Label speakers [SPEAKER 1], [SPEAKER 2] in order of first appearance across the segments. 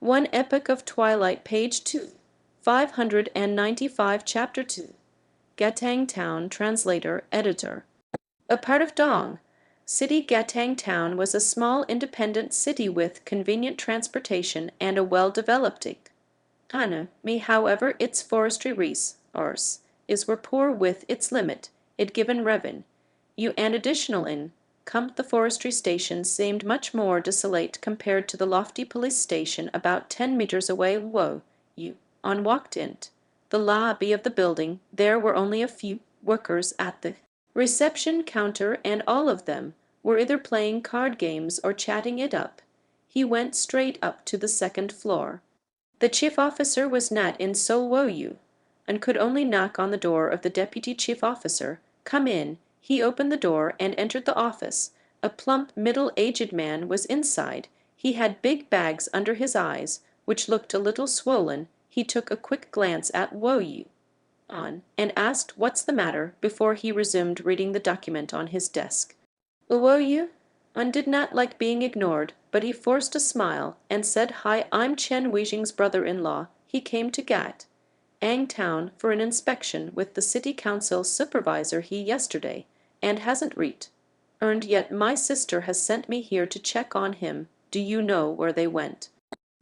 [SPEAKER 1] 1 Epoch of Twilight, page 2, 595, chapter 2. Gatang Town, translator, editor. A part of Dong. City Gatang Town was a small independent city with convenient transportation and a well-developed economy. However, its forestry resource is were poor with its limit. It given revenue and additional income. The forestry station seemed much more desolate compared to the lofty police station about 10 meters away. On walked into the lobby of the building. There were only a few workers at the reception counter, and all of them were either playing card games or chatting it up. He went straight up to the second floor. The chief officer was not in Solwoyu, and could only knock on the door of the deputy chief officer. Come in. He opened the door and entered the office. A plump, middle-aged man was inside. He had big bags under his eyes, which looked a little swollen. He took a quick glance at Woyu and asked what's the matter before he resumed reading the document on his desk. Woyu did not like being ignored, but he forced a smile and said, "Hi, I'm Chen Weijing's brother-in-law. He came to Gatang Town for an inspection with the city council supervisor yesterday, and hasn't returned yet. My sister has sent me here to check on him. Do you know where they went?"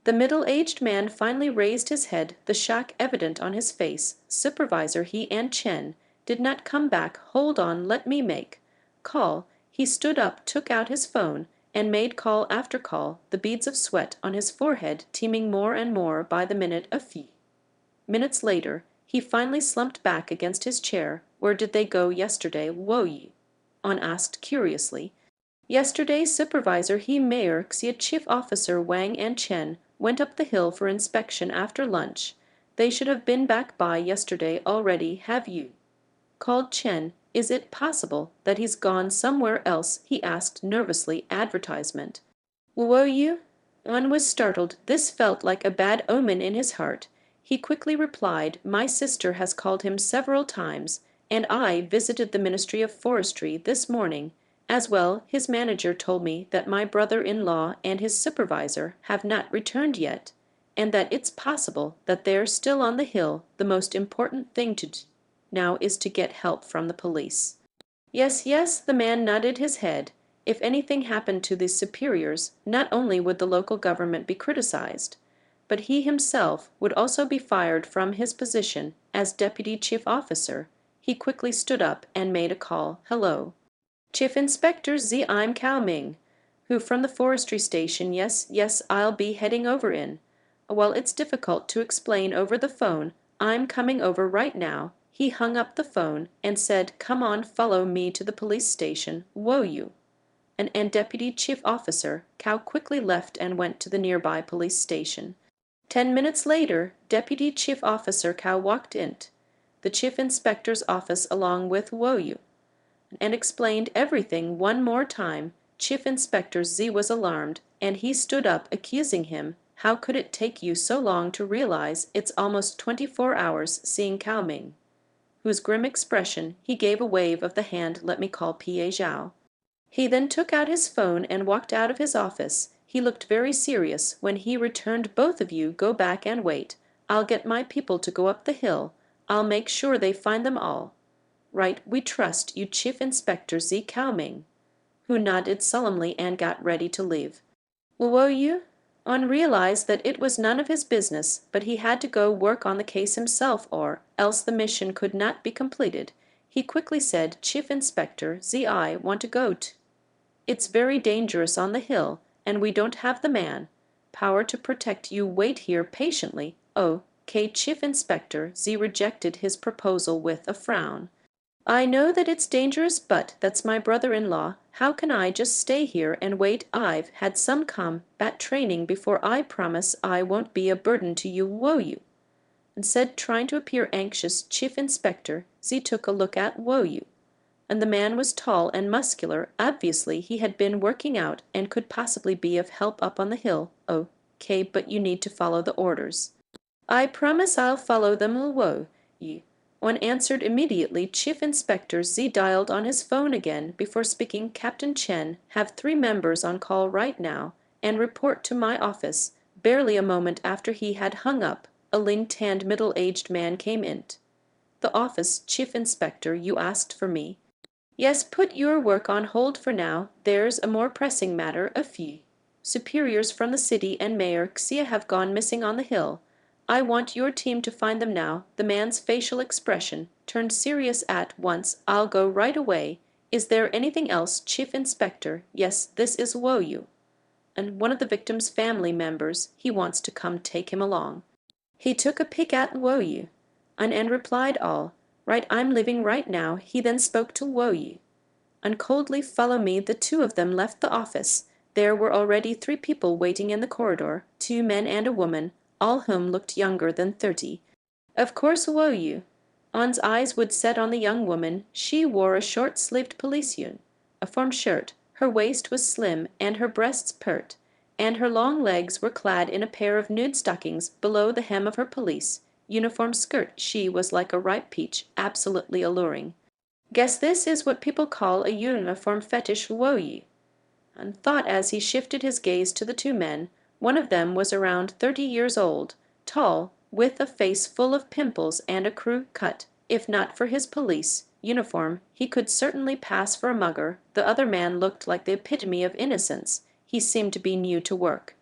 [SPEAKER 1] The middle-aged man finally raised his head, the shock evident on his face. "Supervisor, he and Chen did not come back. Hold on, let me make call." He stood up, took out his phone, and made call after call, the beads of sweat on his forehead teeming more and more by the minute. A few minutes later, he finally slumped back against his chair. "Where did they go yesterday?" Woyu asked curiously. "Yesterday, Supervisor, Mayor Xia, Chief Officer Wang, and Chen went up the hill for inspection after lunch. They should have been back by yesterday already. Have you called Chen? Is it possible that he's gone somewhere else?" he asked nervously. Advertisement. Woyu was startled. This felt like a bad omen in his heart. He quickly replied, "My sister has called him several times, and I visited the Ministry of Forestry this morning. As well, his manager told me that my brother-in-law and his supervisor have not returned yet, and that it's possible that they're still on the hill. The most important thing to do now is to get help from the police." Yes, yes, the man nodded his head. If anything happened to the superiors, not only would the local government be criticized, but he himself would also be fired from his position as deputy chief officer. He quickly stood up and made a call. "Hello. Chief Inspector Z, I'm Cao Ming, who from the forestry station. Yes, I'll be heading over in. Well, it's difficult to explain over the phone. I'm coming over right now." He hung up the phone and said, "Come on, follow me to the police station." Woyu and Deputy Chief Officer Cao quickly left and went to the nearby police station. 10 minutes later, Deputy Chief Officer Cao walked into the Chief Inspector's office along with Woyu and explained everything one more time. Chief Inspector Z was alarmed, and he stood up, accusing him. "How could it take you so long to realize it's almost 24 hours?" Seeing Cao Ming, whose grim expression, he gave a wave of the hand. "Let me call P.A. Zhao." He then took out his phone and walked out of his office. He looked very serious when he returned. "Both of you go back and wait. I'll get my people to go up the hill. I'll make sure they find them all. Right, we trust you, Chief Inspector Z. Cao Ming, who nodded solemnly and got ready to leave. Woyu realized that it was none of his business, but he had to go work on the case himself, or else the mission could not be completed. He quickly said, "Chief Inspector Z, I want to go to. It's very dangerous on the hill, and we don't have the man power to protect you. Wait here patiently." Okay, Chief Inspector Z rejected his proposal with a frown. "I know that it's dangerous, but that's my brother-in-law. How can I just stay here and wait? I've had some combat training before. I promise I won't be a burden to you." Woyu said, trying to appear anxious. Chief Inspector Z took a look at Woyu, and the man was tall and muscular. Obviously, he had been working out and could possibly be of help up on the hill. "Okay, but you need to follow the orders." "I promise I'll follow them." Woyu answered immediately. Chief Inspector Z dialed on his phone again before speaking. "Captain Chen, have 3 members on call right now and report to my office. Barely a moment after he had hung up, a lean-tanned middle-aged man came in. "The office, Chief Inspector, you asked for me." "Yes, put your work on hold for now. There's a more pressing matter. A few superiors from the city and Mayor Xia have gone missing on the hill. I want your team to find them now." The man's facial expression turned serious at once. "I'll go right away. Is there anything else, Chief Inspector?" "Yes, this is Woyu, and one of the victim's family members. He wants to come take him along." He took a peek at Woyu, and replied, "All right, I'm leaving right now." He then spoke to Woyu, and coldly, "Follow me." The two of them left the office. There were already 3 people waiting in the corridor, 2 men and a woman, all whom looked younger than 30. Of course Woyu On's eyes would set on the young woman. She wore a short-sleeved police uniform shirt. Her waist was slim and her breasts pert, and her long legs were clad in a pair of nude stockings below the hem of her police uniform skirt. She was like a ripe peach, absolutely alluring. "Guess this is what people call a uniform fetish," Woyu and thought as he shifted his gaze to the 2 men. One of them was around 30 years old, tall, with a face full of pimples and a crew cut. If not for his police uniform, he could certainly pass for a mugger. The other man looked like the epitome of innocence. He seemed to be new to work.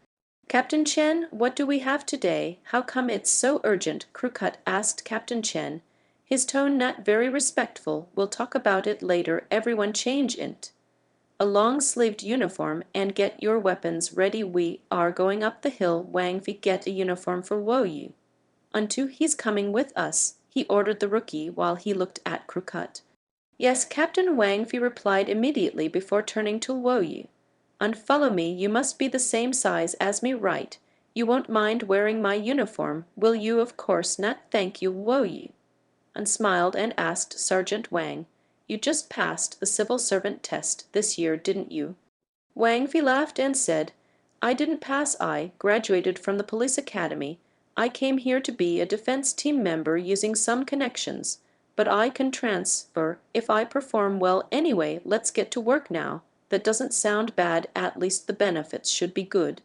[SPEAKER 1] "Captain Chen, what do we have today? How come it's so urgent?" Crewcut asked Captain Chen, his tone not very respectful. "We'll talk about it later. Everyone change into a long-sleeved uniform and get your weapons ready. We are going up the hill. Wang Fi, get a uniform for Woyu. Unto he's coming with us," he ordered the rookie while he looked at Crewcut. "Yes, Captain." Wang Fi replied immediately before turning to Woyu. "And follow me. You must be the same size as me, right? You won't mind wearing my uniform, will you?" "Of course not, thank you." Woyu and smiled and asked Sergeant Wang, "You just passed the civil servant test this year, didn't you?" Wang Fi laughed and said, "I didn't pass. I graduated from the police academy. I came here to be a defense team member using some connections, but I can transfer if I perform well. Anyway, let's get to work now. That doesn't sound bad. At least the benefits should be good."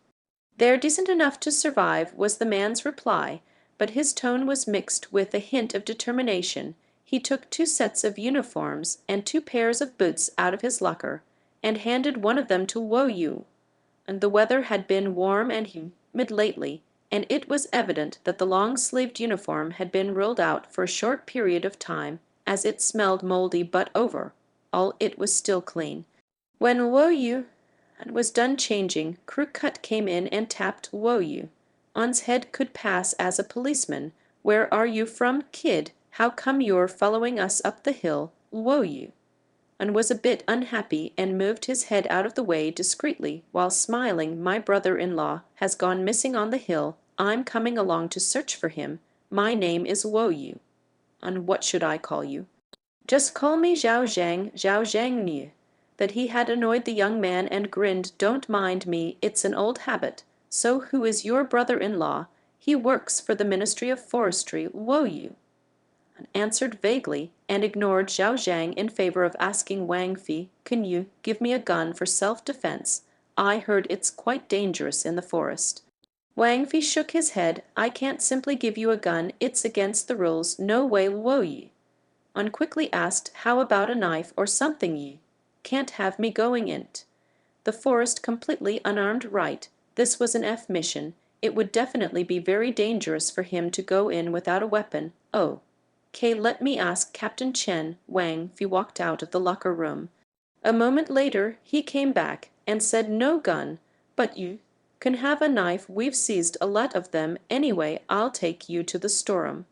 [SPEAKER 1] "They're decent enough to survive," was the man's reply, but his tone was mixed with a hint of determination. He took 2 sets of uniforms and 2 pairs of boots out of his locker and handed one of them to Woyu. And the weather had been warm and humid lately, and it was evident that the long-sleeved uniform had been rolled out for a short period of time, as it smelled moldy, but over all it was still clean. When Woyu was done changing, Crewcut came in and tapped Woyu. On's head could pass as a policeman. "Where are you from, kid? How come you're following us up the hill?" Woyu and was a bit unhappy and moved his head out of the way discreetly while smiling. "My brother-in-law has gone missing on the hill. I'm coming along to search for him. My name is Woyu." "And what should I call you?" "Just call me Zhao Zhang." Zhao Zhang knew that he had annoyed the young man and grinned. "Don't mind me, it's an old habit. So who is your brother-in-law?" "He works for the Ministry of Forestry." Woyu answered vaguely and ignored Zhao Zhang in favor of asking Wang Fi, "Can you give me a gun for self-defense? I heard it's quite dangerous in the forest." Wang Fi shook his head. "I can't simply give you a gun. It's against the rules. No way." Woyu quickly asked, "How about a knife or something? You can't have me going into the forest completely unarmed, right?" This was an F mission. It would definitely be very dangerous for him to go in without a weapon. "Oh, okay, let me ask Captain Chen." Wang Fi walked out of the locker room. A moment later he came back and said, "No gun, but you can have a knife. We've seized a lot of them. Anyway, I'll take you to the storeroom."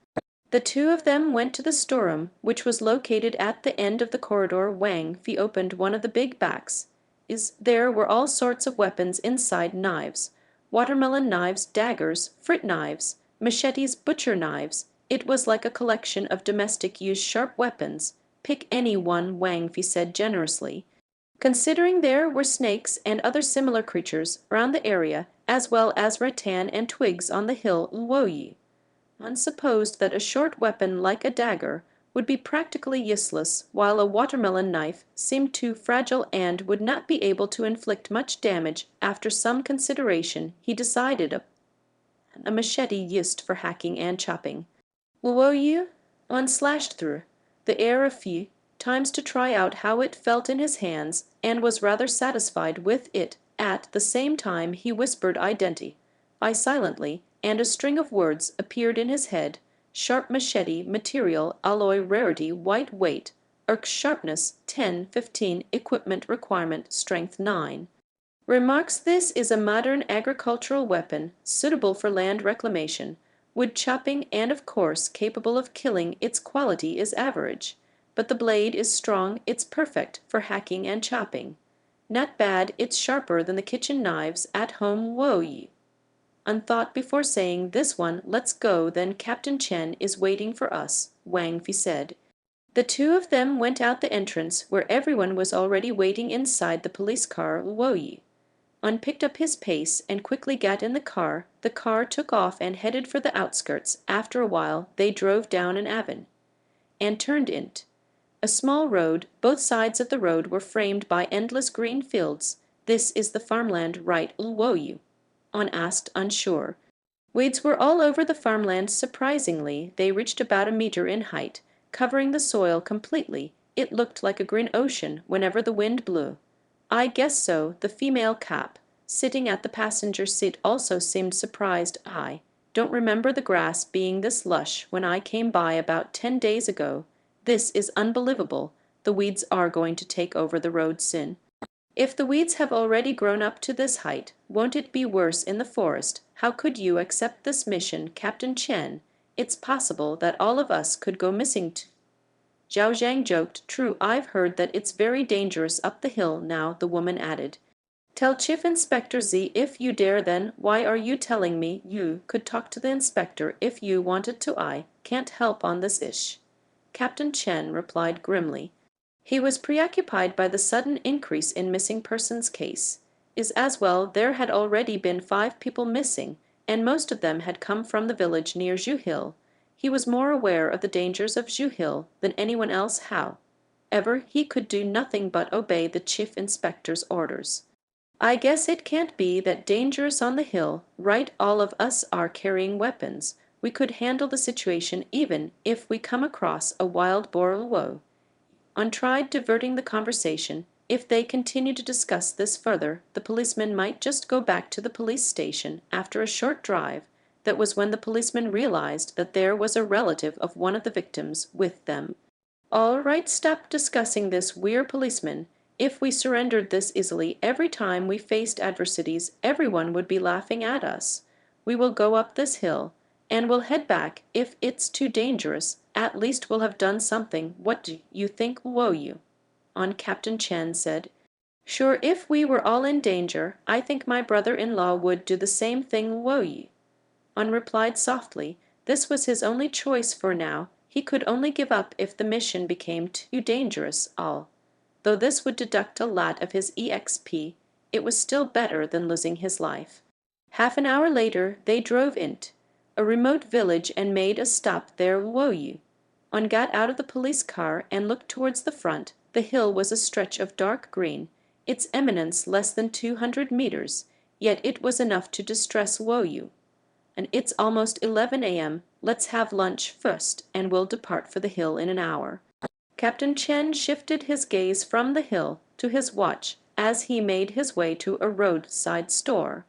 [SPEAKER 1] The 2 of them went to the storeroom, which was located at the end of the corridor. Wang Fi opened one of the big backs. There were all sorts of weapons inside: knives, watermelon knives, daggers, fruit knives, machetes, butcher knives. It was like a collection of domestic-use sharp weapons. "Pick any one," Wang Fi said generously, considering there were snakes and other similar creatures around the area, as well as rattan and twigs on the hill. Woyu supposed that a short weapon like a dagger would be practically useless, while a watermelon knife seemed too fragile and would not be able to inflict much damage. After some consideration, he decided a machete used for hacking and chopping. Luoyu unslashed through the air a few times to try out how it felt in his hands, and was rather satisfied with it. At the same time he whispered identity. I silently, and a string of words appeared in his head. Sharp machete, material, alloy rarity, white weight, arc sharpness 10, 15, equipment requirement, strength 9. Remarks this is a modern agricultural weapon, suitable for land reclamation, wood chopping, and of course capable of killing. Its quality is average, but the blade is strong, it's perfect for hacking and chopping. Not bad, it's sharper than the kitchen knives at home. Woyi. Unthought before saying this one, let's go then, Captain Chen is waiting for us, Wang Fi said. The two of them went out the entrance, where everyone was already waiting inside the police car. Luoyi unpicked up his pace and quickly got in the car. The car took off and headed for the outskirts. After a while they drove down an avenue and turned into a small road. Both sides of the road were framed by endless green fields. This is the farmland, right? Luoyu asked, unsure. Weeds were all over the farmland. Surprisingly, they reached about a meter in height, covering the soil completely. It looked like a green ocean whenever the wind blew. I guess so. The female cop, sitting at the passenger seat, also seemed surprised. I don't remember the grass being this lush when I came by about 10 days ago. This is unbelievable. The weeds are going to take over the road soon. If the weeds have already grown up to this height, won't it be worse in the forest? How could you accept this mission, Captain Chen? It's possible that all of us could go missing too. Zhao Zhang joked. True, I've heard that it's very dangerous up the hill now, the woman added. Tell Chief Inspector Z if you dare. Then why are you telling me? You could talk to the inspector if you wanted to. I can't help on this ish, Captain Chen replied grimly. He was preoccupied by the sudden increase in missing persons case. Is as well, there had already been 5 people missing, and most of them had come from the village near Zhuhill. He was more aware of the dangers of Zhuhill than anyone else. However, he could do nothing but obey the chief inspector's orders. I guess it can't be that dangerous on the hill, right? All of us are carrying weapons. We could handle the situation even if we come across a wild boar. Luo tried diverting the conversation. If they continued to discuss this further, the policemen might just go back to the police station. After a short drive, that was when the policeman realized that there was a relative of one of the victims with them. All right, stop discussing this, we're policemen. If we surrendered this easily every time we faced adversities, everyone would be laughing at us. We will go up this hill, and we'll head back. If it's too dangerous, at least we'll have done something. What do you think, Luoyu? Captain Chen said. Sure, if we were all in danger, I think my brother-in-law would do the same thing. Luoyu replied softly. This was his only choice for now. He could only give up if the mission became too dangerous. Though this would deduct a lot of his EXP, it was still better than losing his life. Half an hour later, they drove into a remote village and made a stop there. Luoyu got out of the police car and looked towards the front. The hill was a stretch of dark green, its eminence less than 200 meters, yet it was enough to distress Luoyu. And it's almost 11 a.m. Let's have lunch first, and we'll depart for the hill in an hour. Captain Chen shifted his gaze from the hill to his watch as he made his way to a roadside store.